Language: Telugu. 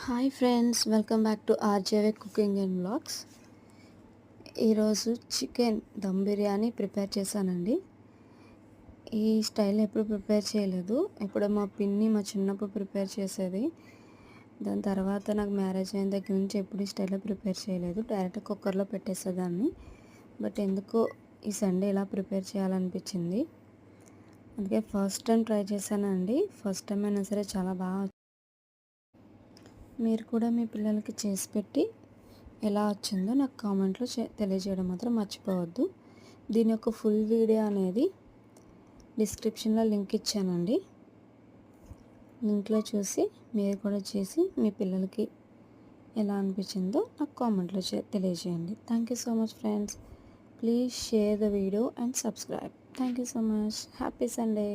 Hi friends, welcome back to ఆర్జేవే కుకింగ్ అండ్ వ్లాగ్స్. ఈరోజు చికెన్ దమ్ బిర్యానీ ప్రిపేర్ చేశానండి. ఈ స్టైల్ ఎప్పుడు ప్రిపేర్ చేయలేదు. ఎప్పుడో మా పిన్ని మా చిన్నప్పుడు ప్రిపేర్ చేసేది. దాని తర్వాత నాకు మ్యారేజ్ అయిన దగ్గర నుంచి ఎప్పుడు ఈ స్టైల్లో ప్రిపేర్ చేయలేదు. డైరెక్ట్ కుక్కర్లో పెట్టేసేదాన్ని. బట్ ఎందుకో ఈ సండే ఇలా ప్రిపేర్ చేయాలనిపించింది. అందుకే ఫస్ట్ టైం ట్రై చేశానండి. ఫస్ట్ టైం అయినా సరే చాలా బాగా. మీరు కూడా మీ పిల్లలకి చేసి పెట్టి ఎలా వచ్చిందో నాకు కామెంట్లో తెలియజేయడం మాత్రం మర్చిపోవద్దు. దీని యొక్క ఫుల్ వీడియో అనేది డిస్క్రిప్షన్లో లింక్ ఇచ్చానండి. లింక్లో చూసి మీరు కూడా చేసి మీ పిల్లలకి ఎలా అనిపించిందో నాకు కామెంట్లో తెలియజేయండి. Thank you so much friends. Please share the video and subscribe. Thank you so much. Happy Sunday.